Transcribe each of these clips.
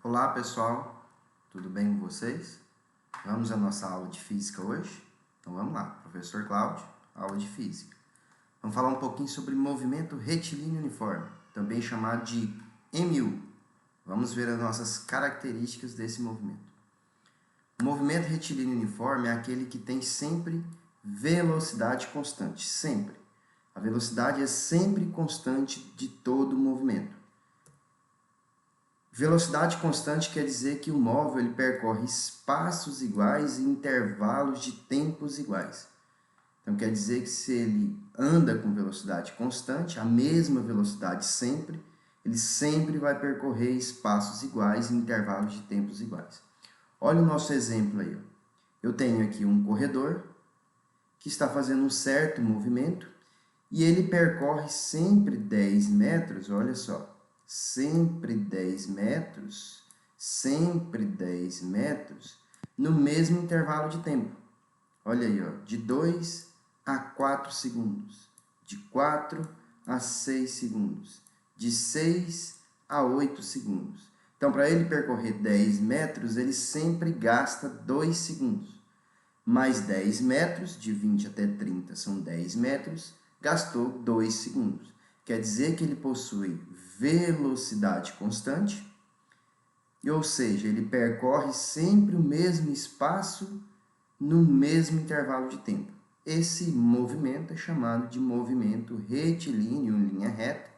Olá pessoal, tudo bem com vocês? Vamos à nossa aula de física hoje? Então vamos lá, professor Cláudio, aula de física. Vamos falar um pouquinho sobre movimento retilíneo uniforme, também chamado de MU. Vamos ver as nossas características desse movimento. O movimento retilíneo uniforme é aquele que tem sempre velocidade constante, sempre. A velocidade é sempre constante de todo o movimento. Velocidade constante quer dizer que o móvel ele percorre espaços iguais e intervalos de tempos iguais. Então, quer dizer que se ele anda com velocidade constante, a mesma velocidade sempre, ele sempre vai percorrer espaços iguais e intervalos de tempos iguais. Olha o nosso exemplo aí. Eu tenho aqui um corredor que está fazendo um certo movimento e ele percorre sempre 10 metros, olha só. Sempre 10 metros, no mesmo intervalo de tempo. Olha aí, ó, de 2 a 4 segundos, de 4 a 6 segundos, de 6 a 8 segundos. Então, para ele percorrer 10 metros, ele sempre gasta 2 segundos. Mais 10 metros, de 20 até 30 são 10 metros, gastou 2 segundos. Quer dizer que ele possui velocidade constante, ou seja, ele percorre sempre o mesmo espaço no mesmo intervalo de tempo. Esse movimento é chamado de movimento retilíneo, em linha reta,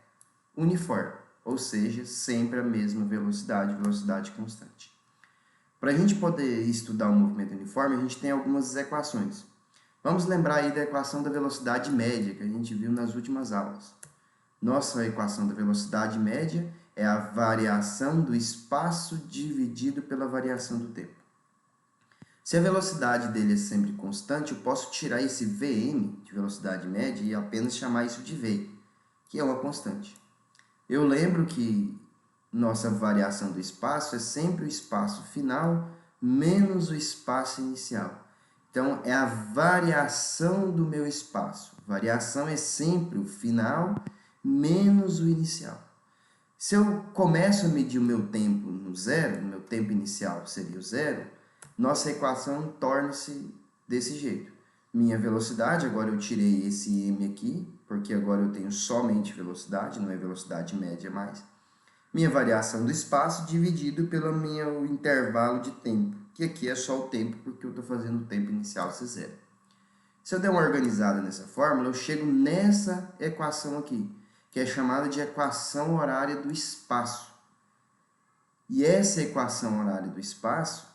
uniforme, ou seja, sempre a mesma velocidade, velocidade constante. Para a gente poder estudar o movimento uniforme, a gente tem algumas equações. Vamos lembrar aí da equação da velocidade média, que a gente viu nas últimas aulas. Nossa equação da velocidade média é a variação do espaço dividido pela variação do tempo. Se a velocidade dele é sempre constante, eu posso tirar esse Vm, de velocidade média, e apenas chamar isso de V, que é uma constante. Eu lembro que nossa variação do espaço é sempre o espaço final menos o espaço inicial. Então, é a variação do meu espaço. Variação é sempre o final menos o inicial. Se eu começo a medir o meu tempo no zero, o meu tempo inicial seria o zero, nossa equação torna-se desse jeito. Minha velocidade, agora eu tirei esse m aqui, porque agora eu tenho somente velocidade, não é velocidade média mais. Minha variação do espaço dividido pelo meu intervalo de tempo, que aqui é só o tempo, porque eu estou fazendo o tempo inicial ser zero. Se eu der uma organizada nessa fórmula, eu chego nessa equação aqui, que é chamada de equação horária do espaço. E essa equação horária do espaço,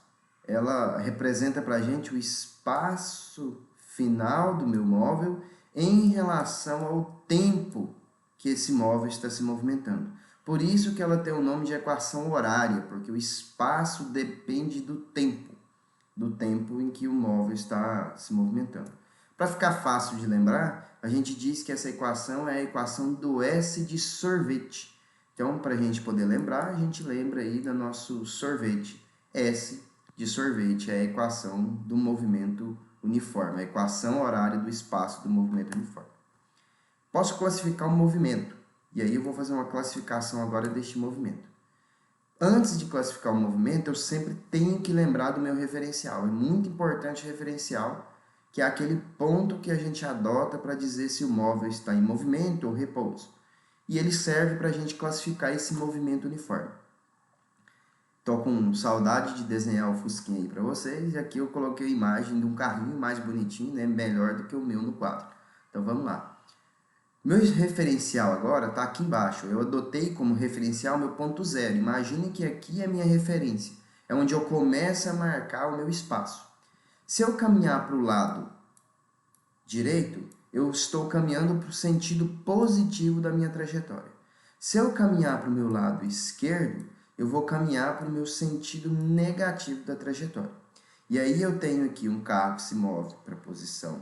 ela representa para a gente o espaço final do meu móvel em relação ao tempo que esse móvel está se movimentando. Por isso que ela tem o nome de equação horária, porque o espaço depende do tempo em que o móvel está se movimentando. Para ficar fácil de lembrar, a gente diz que essa equação é a equação do S de sorvete. Então, para a gente poder lembrar, a gente lembra aí do nosso sorvete. S de sorvete é a equação do movimento uniforme, a equação horária do espaço do movimento uniforme. Posso classificar um movimento, e aí eu vou fazer uma classificação agora deste movimento. Antes de classificar o movimento, eu sempre tenho que lembrar do meu referencial. É muito importante o referencial, que é aquele ponto que a gente adota para dizer se o móvel está em movimento ou repouso. E ele serve para a gente classificar esse movimento uniforme. Estou com saudade de desenhar o fusquinha aí para vocês, e aqui eu coloquei a imagem de um carrinho mais bonitinho, né? Melhor do que o meu no quadro. Então vamos lá. Meu referencial agora está aqui embaixo. Eu adotei como referencial meu ponto zero. Imagine que aqui é a minha referência. É onde eu começo a marcar o meu espaço. Se eu caminhar para o lado direito, eu estou caminhando para o sentido positivo da minha trajetória. Se eu caminhar para o meu lado esquerdo, eu vou caminhar para o meu sentido negativo da trajetória. E aí eu tenho aqui um carro que se move para a posição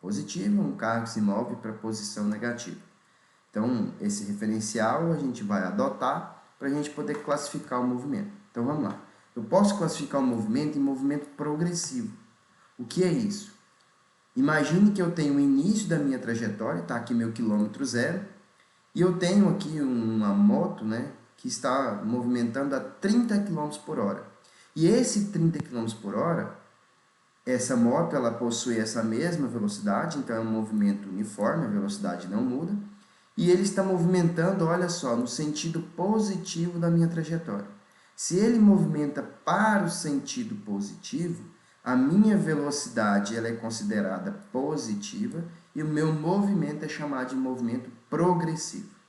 positiva, um carro que se move para a posição negativa. Então, esse referencial a gente vai adotar para a gente poder classificar o movimento. Então, vamos lá. Eu posso classificar o movimento em movimento progressivo. O que é isso? Imagine que eu tenho o início da minha trajetória, está aqui meu quilômetro zero, e eu tenho aqui uma moto, né, que está movimentando a 30 km por hora. E esse 30 km por hora, essa moto ela possui essa mesma velocidade, então é um movimento uniforme, a velocidade não muda. E ele está movimentando, olha só, no sentido positivo da minha trajetória. Se ele movimenta para o sentido positivo, a minha velocidade ela é considerada positiva e o meu movimento é chamado de movimento progressivo.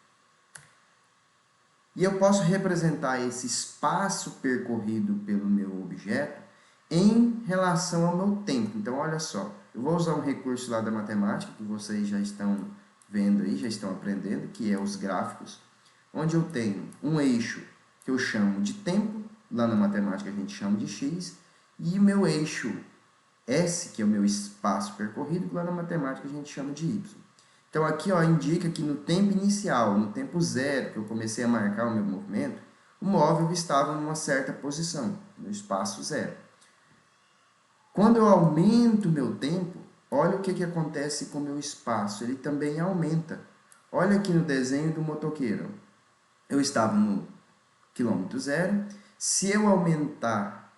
E eu posso representar esse espaço percorrido pelo meu objeto em relação ao meu tempo. Então, olha só, eu vou usar um recurso lá da matemática que vocês já estão vendo aí, já estão aprendendo, que é os gráficos, onde eu tenho um eixo que eu chamo de tempo, lá na matemática a gente chama de x, e o meu eixo S, que é o meu espaço percorrido, que lá na matemática a gente chama de y. Então aqui ó, indica que no tempo inicial, no tempo zero, que eu comecei a marcar o meu movimento, o móvel estava em uma certa posição, no espaço zero. Quando eu aumento o meu tempo, olha o que acontece com o meu espaço, ele também aumenta. Olha aqui no desenho do motoqueiro. Eu estava no quilômetro zero. Se eu aumentar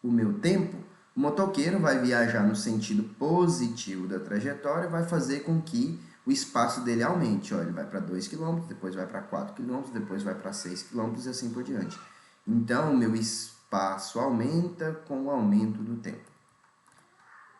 o meu tempo, o motoqueiro vai viajar no sentido positivo da trajetória e vai fazer com que o espaço dele aumente. Ó, ele vai para 2 km, depois vai para 4 km, depois vai para 6 km e assim por diante. Então, o meu espaço aumenta com o aumento do tempo.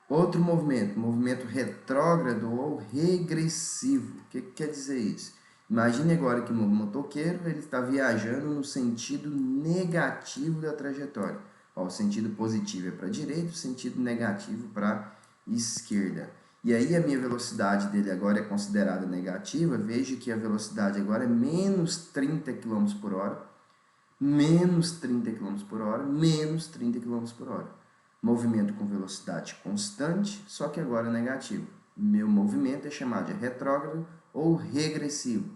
Outro movimento retrógrado ou regressivo. O que quer dizer isso? Imagine agora que o motoqueiro ele está viajando no sentido negativo da trajetória. Ó, o sentido positivo é para a direita, o sentido negativo para a esquerda. E aí a minha velocidade dele agora é considerada negativa. Veja que a velocidade agora é menos 30 km por hora, menos 30 km por hora, menos 30 km por hora. Movimento com velocidade constante, só que agora negativo. Meu movimento é chamado de retrógrado ou regressivo.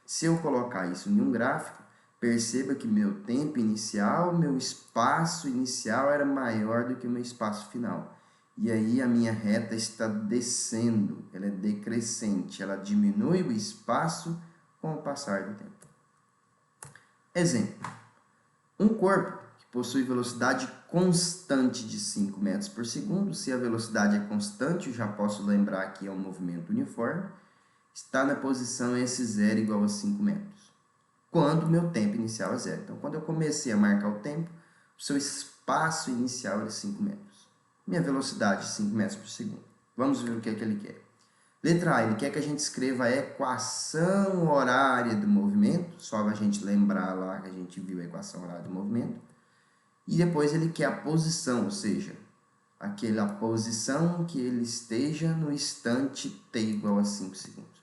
Se eu colocar isso em um gráfico, perceba que meu tempo inicial, meu espaço inicial era maior do que o meu espaço final. E aí a minha reta está descendo, ela é decrescente, ela diminui o espaço com o passar do tempo. Exemplo, um corpo que possui velocidade constante de 5 metros por segundo, se a velocidade é constante, eu já posso lembrar que é um movimento uniforme, está na posição S0 igual a 5 metros, quando o meu tempo inicial é zero. Então, quando eu comecei a marcar o tempo, o seu espaço inicial era 5 metros. Minha velocidade é 5 metros por segundo. Vamos ver o que é que ele quer. Letra A, ele quer que a gente escreva a equação horária do movimento, só a gente lembrar lá que a gente viu a equação horária do movimento. E depois ele quer a posição, ou seja, aquela posição que ele esteja no instante t igual a 5 segundos.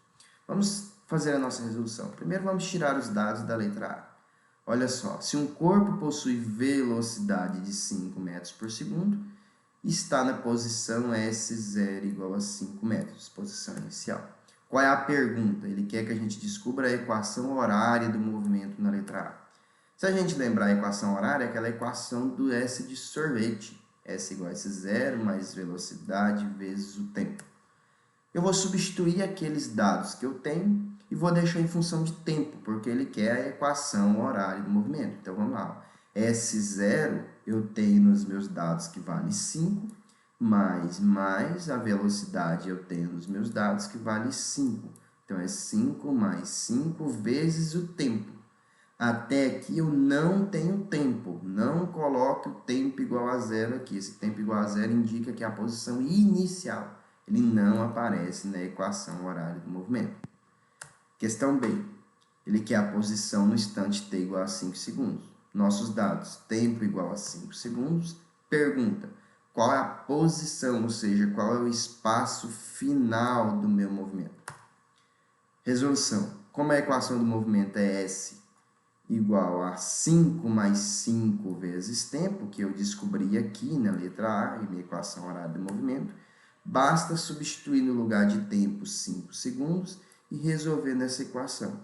Vamos fazer a nossa resolução. Primeiro vamos tirar os dados da letra A. Olha só, se um corpo possui velocidade de 5 metros por segundo, está na posição S0 igual a 5 metros, posição inicial. Qual é a pergunta? Ele quer que a gente descubra a equação horária do movimento na letra A. Se a gente lembrar a equação horária, é aquela equação do S de sorvete. S igual a S0 mais velocidade vezes o tempo. Eu vou substituir aqueles dados que eu tenho e vou deixar em função de tempo, porque ele quer a equação horária do movimento. Então, vamos lá. S0 eu tenho nos meus dados que vale 5, mais a velocidade eu tenho nos meus dados que vale 5. Então, é 5 mais 5 vezes o tempo. Até aqui eu não tenho tempo, não coloque o tempo igual a zero aqui. Esse tempo igual a zero indica que é a posição inicial. Ele não aparece na equação horária do movimento. Questão B. Ele quer a posição no instante t igual a 5 segundos. Nossos dados, tempo igual a 5 segundos. Pergunta, qual é a posição, ou seja, qual é o espaço final do meu movimento? Resolução. Como a equação do movimento é S igual a 5 mais 5 vezes tempo, que eu descobri aqui na letra A, em minha equação horária do movimento, basta substituir no lugar de tempo 5 segundos e resolver nessa equação.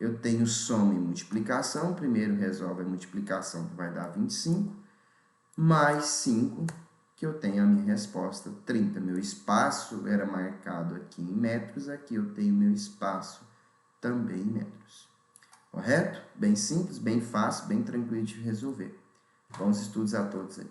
Eu tenho soma e multiplicação, primeiro resolve a multiplicação, que vai dar 25, mais 5, que eu tenho a minha resposta, 30. Meu espaço era marcado aqui em metros, aqui eu tenho meu espaço também em metros. Correto? Bem simples, bem fácil, bem tranquilo de resolver. Bons estudos a todos aí.